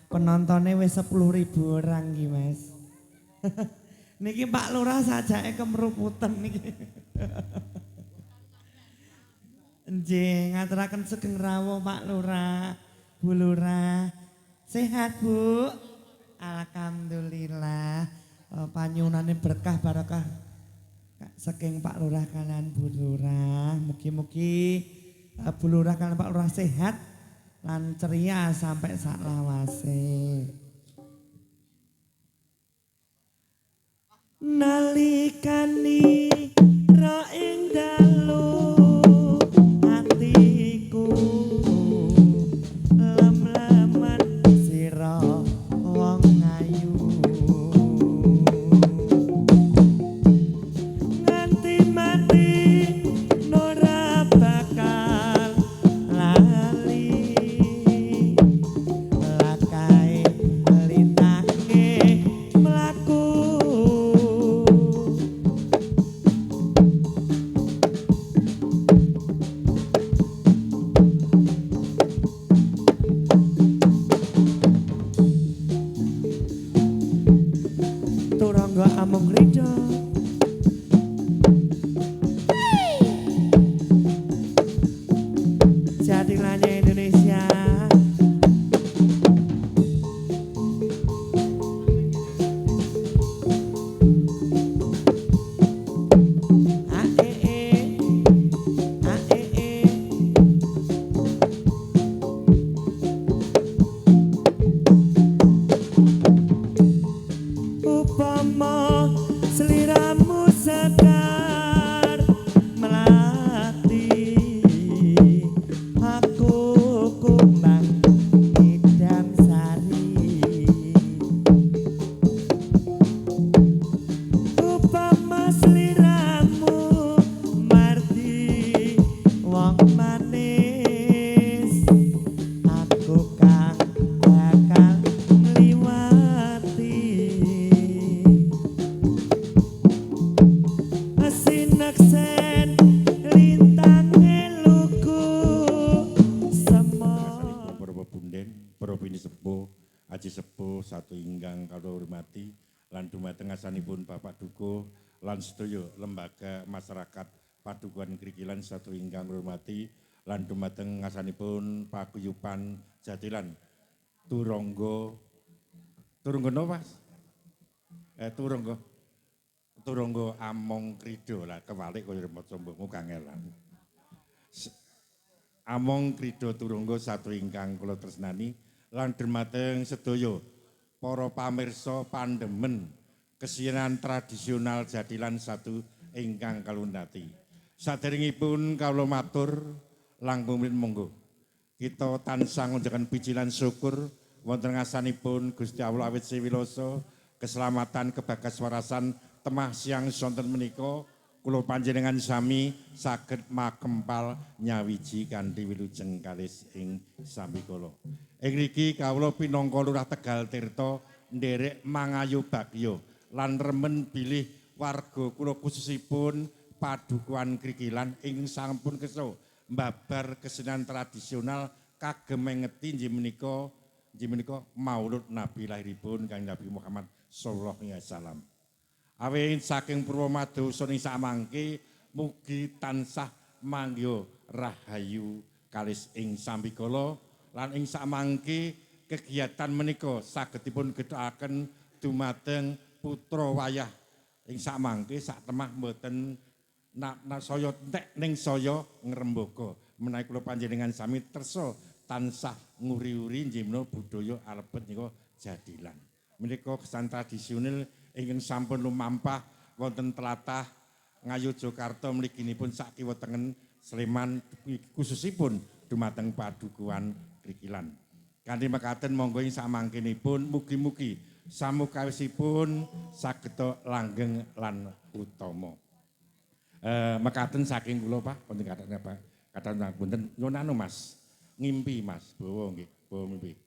Penontonnya wis 10.000 orang iki, Mas. Niki Pak Lurah sajake kemruputan niki. Nggih, ngaturaken sugeng rawuh Pak Lurah, Bu Lurah. Sehat, Bu? Alhamdulillah. Panyunane berkah barokah. Saking Pak Lurah kalian Bu Lurah. Mugi-mugi Bu Lurah kalian Pak Lurah sehat lan ceria sampai sak lawase. Nalikani ro ing dalu atiku lem-leman sira wong ayu nganti mati ora bakal lali lakae lintange mlaku turangga amung rido jadilannya Indonesia AEE AEE upama seliramu sedar melati aku kumbang idam sari upama seliramu mardi wong manis aku kang bakal liwati sineksen lintange lugu semua Para pepunden, para bini sepuh, aji sepuh satu ingkang kula hormati lan dumateng asanipun Bapak Dukuh lan sedaya lembaga masyarakat Padukuhan Krikilan satu ingkang hormati lan dumateng asanipun Paguyuban Jatilan Turangga napa Mas? Turangga Among Krido lah kebalik kaya maca mbokmu kangelan. Among Krido Turangga satu ingkang kula tresnani lan dumateng sedaya para pamirsa pandemen kesianan tradisional Jatilan satu ingkang kalundati. Saderengipun kawula matur langkung monggo kita tansah ngunjukan puji lan syukur wonten ngasanipun Gusti Allah awit siwiloso keselamatan kebagaswarasan temah siang sonten menika kula panjenengan sami saged makempal nyawiji kanthi wilujeng kalis ing sambikala. Ing mriki kawula pinangka Lurah Tegal Tirta nderek mangayu bagya lan remen bilih warga kula khususipun Padukuhan Krikilan ing sampun kesah mbabar kesenian tradisional kagem mengeti inggih menika Maulud Nabi lahiripun Kanjeng Nabi Muhammad sallallahu alaihi wasallam. Awit saking Purwomadu suni samangke mugi tansah manggya rahayu kalis ing sambikala lan ing samangke kegiatan menika sagedipun gedhaken dumateng putra wayah ing samangke sak temah mboten saya entek ning saya ngrembaka menawi kula panjenengan sami tersa tansah nguri-uri inggih menika budaya alebet nika Jadilan. Menika kesan tradisional ingkang sampun lumampah wonten tlatah Ngayogyakarta mliginipun sak kiwa tengen Sleman khususipun dumateng Padukuhan Krikilan. Kanthi mekaten monggo ing samangkenipun mugi-mugi samukawisipun saged langgeng lan utama. Mekaten saking kula Pak, wonten kathah Pak. Kathah punten nyuwun anu Mas, ngimpi Mas, bawa nggih, bawa mimpi.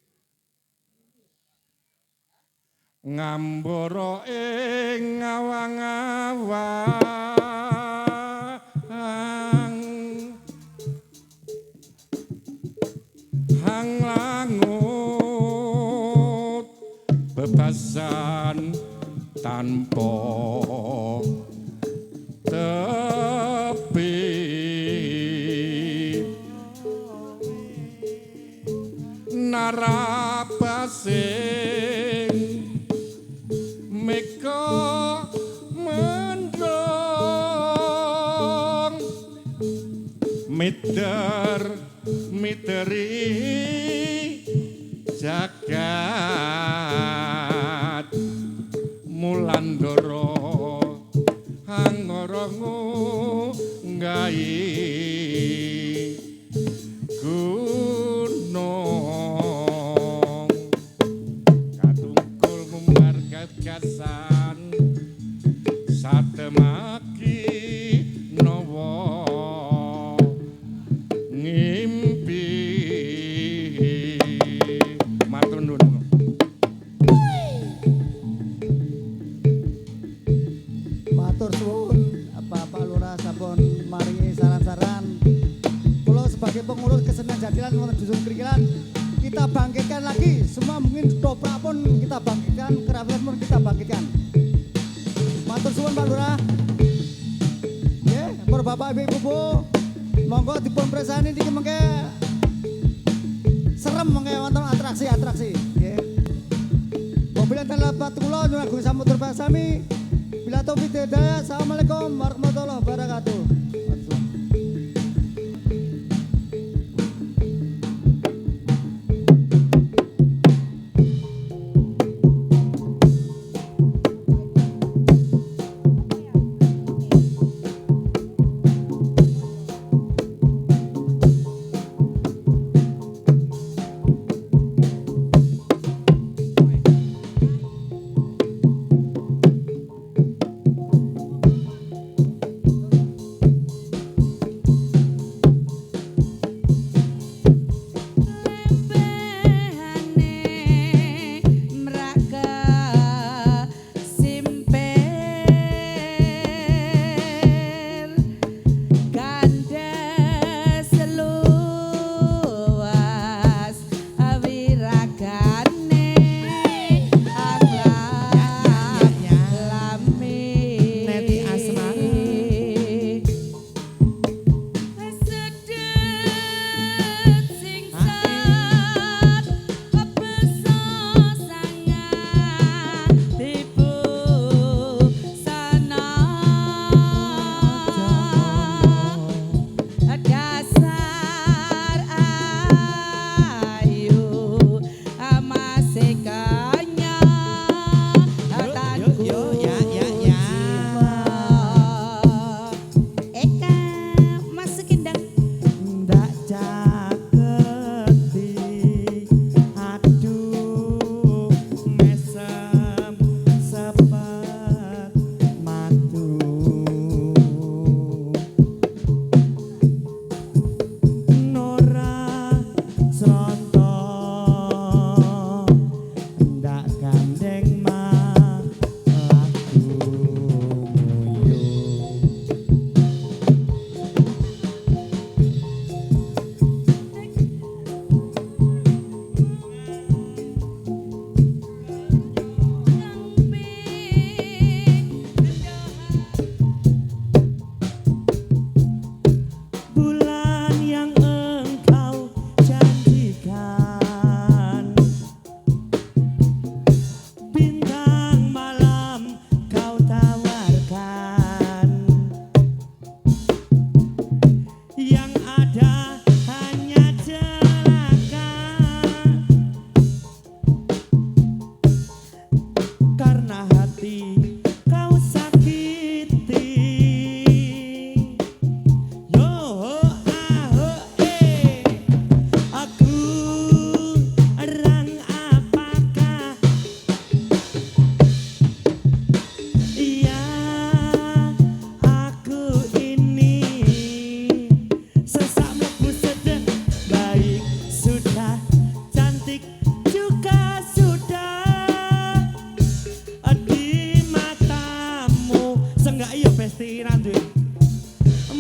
Ngambara ing ngawang-awang hang langun bebasan tanpa tepi narapasing meka mendong miteri jagat mulandara angorongo ngai gunung katungkul ngumbar gagasan satemaki nawa ngimpi matur nuwun. Matur suwun Bapak Lurah sampun maringi saran-saran. Kula sebagai pengurus kesenian jadilan wonten dusun Krikilan, kita bangkitkan lagi. Semua mungkin toprak pun kita bangkitkan, kerapian pun kita bangkitkan. Matur suwun Pak Lurah. Nggih, para Bapak Ibu, monggo dipun presani niki mengke serem mengke wonten atraksi-atraksi nggih. Mobil telepat kula nyuwun agung samutur pasami. Bila taufiq hidayah. Assalamualaikum warahmatullahi wabarakatuh.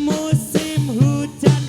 Musim hujan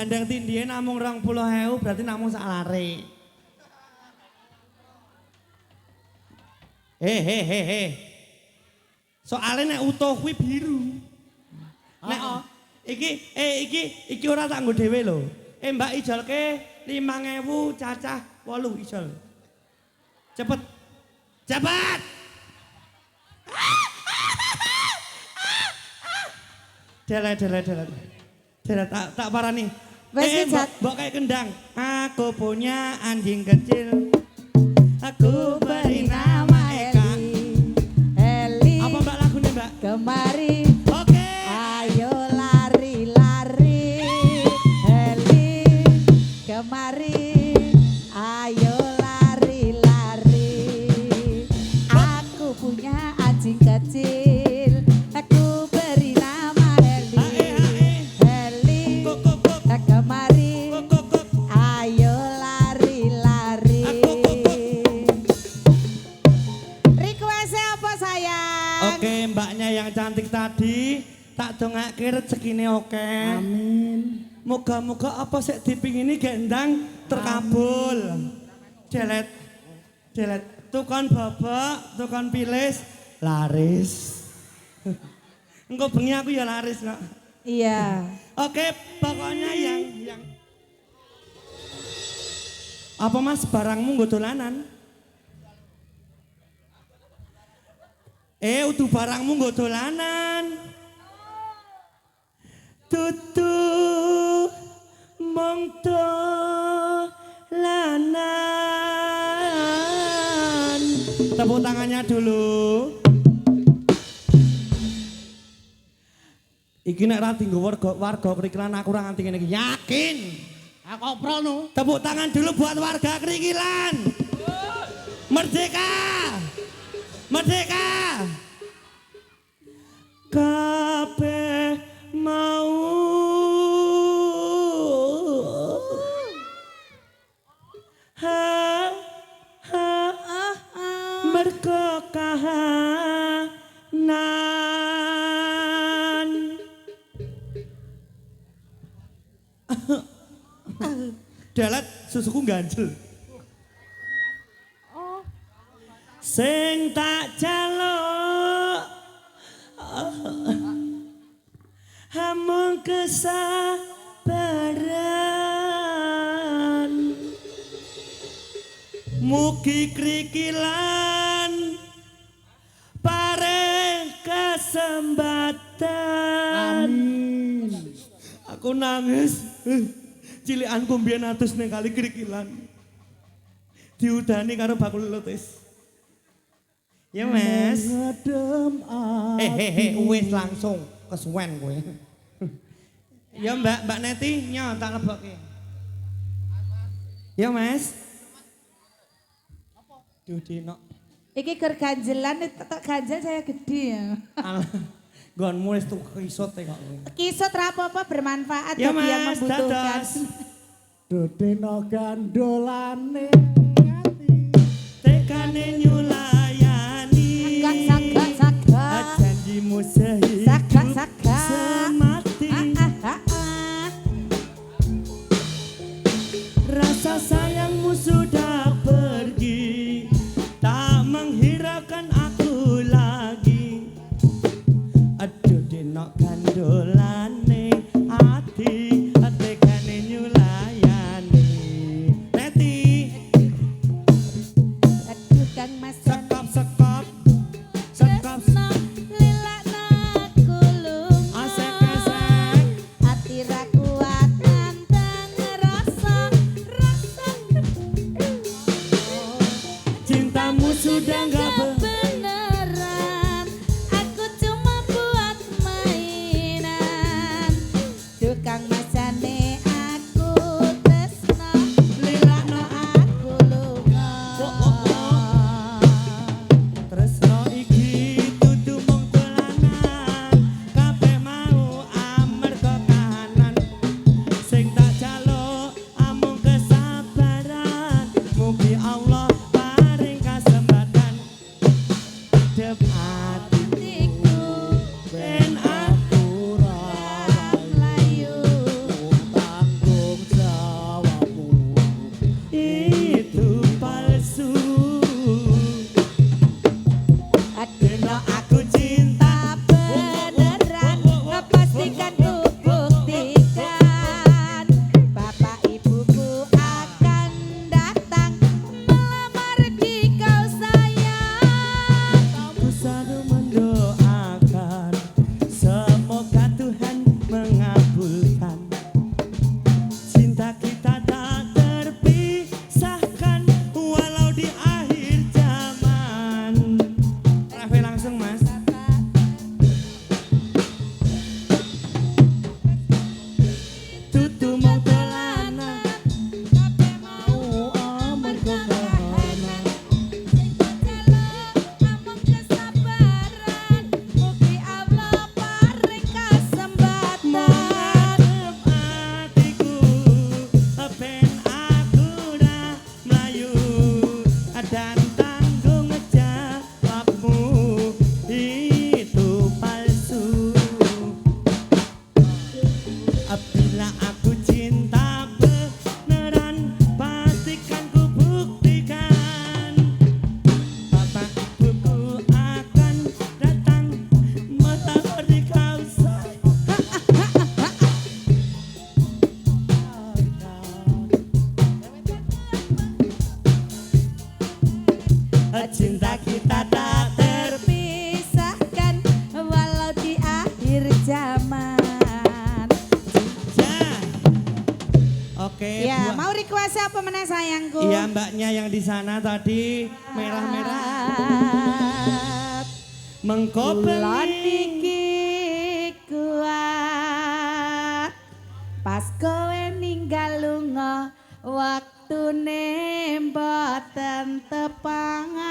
Gandeng tindihnya namung 20.000 berarti namung sak lare. He. Soalnya nek utuh kuwi biru. Nek iki ora tak nggo dhewe lho. Mbak ijolke 5.000 cacah 8 ijol. Cepet. Delet tak parani. Mbok kayak kendang. Aku punya anjing kecil. Aku beri nama Eka. Eli. Apa mbak lagunya mbak? Kemari. Oke. Ayo lari-lari. Eli. Kemari. Ayo lari-lari. Aku punya anjing kecil. Aku beri nama Eli. Eli. Kemari. Ayo lari-lari. Requestnya apa sayang? Oke mbaknya yang cantik tadi tak dongake rezekine oke. Amin. Moga-moga apa sih dipingini gendang terkabul. Delet. Tukon babak, tukon pilis, laris. Engko bengi aku ya laris kok. Iya. Oke, pokoknya yang apa mas barangmu nggo dolanan? Udu barangmu nggo dolanan. Tutu mong dolanan. Tepuk tangannya dulu. Iki nek ra dienggo warga Krikilan aku ora nganti ngene iki. Yakin. Aku oprol no. Tepuk tangan dulu buat warga Krikilan. Merdeka. Kabeh mau mergo kahanan. Dalat susuku ganjel. Sing tak jaluk hamung kesabaran. Mugi Krikilan paring kesempatan. Amin. Aku nangis. Cilikanku mbiyen atus ning kali Krikilan. Diudani karo bakul lutis. Ya Mas. Ngedem Wis langsung kesuwen kowe. Ya Mbak Neti nyo tak lebokke. Ya Mas. Dudino. Iki ger ganjelan tok ganjel saya gede ya. Alah, nggonmu wis tuku kisut kok. Kisut ra apa-apa bermanfaat Ya bagi yang Mas, membutuhkan. dados. Dudino gandolane ati. Tekane nyulayani. Sagak. Janjimu sehidup Sagak. semati. Rasa sayangmu sudah pergi, tak menghiraukan aku lagi. Aduh dino gandolane ati, tekane nyulayani. Neti, Aduh Kang Mas. sekop. Tresno lilakno kulung. Asek-asek. Ati ra kuat nandang rasa. Cintamu sudah gak Beneran, aku cuma buat mainan. Tukang masane aku tresno, lilakno aku lunga. sapa meneh sayangku? Iya mbaknya yang di sana tadi merah-merah. Mengko Kula bengi niki kuat pas kowe ninggal lunga waktune mboten tepangat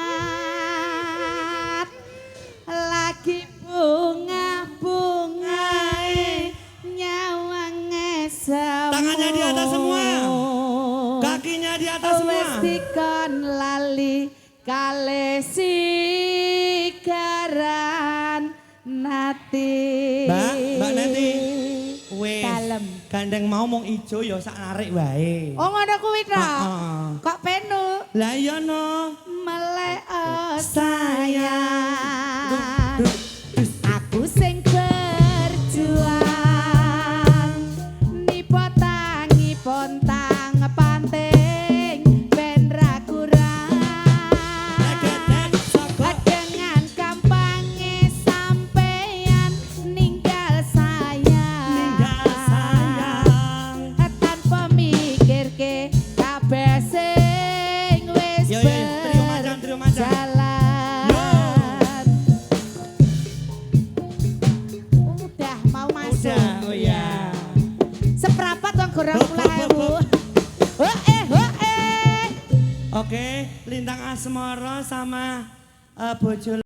lagi bunga-bungae nyawange semu. Tangannya di atas semua. Kakinya di atas semua. Wes dikon lali kale sigaran nati. Mbak Neti. Wes. Dalem. Gandeng mau mong ijo ya sak narik wae. Oh ngono kuwi ta? Heeh. Kok penu Lah iya no. melek sayang. Aku sing berjuang nipotangi pontang panting ben ra kurang. Dengan gampangnya sampeyan ninggal sayang. Tanpa mikirke kabeh sing wis Yo, yo, yo. Trio macan, trio macan. berjalan. Udah mau masuk. Udah, oh iya. Seprapat wong gorong Hop, hop, hop, 10.000. Hoe. Oke, Lintang Asmara sama bojo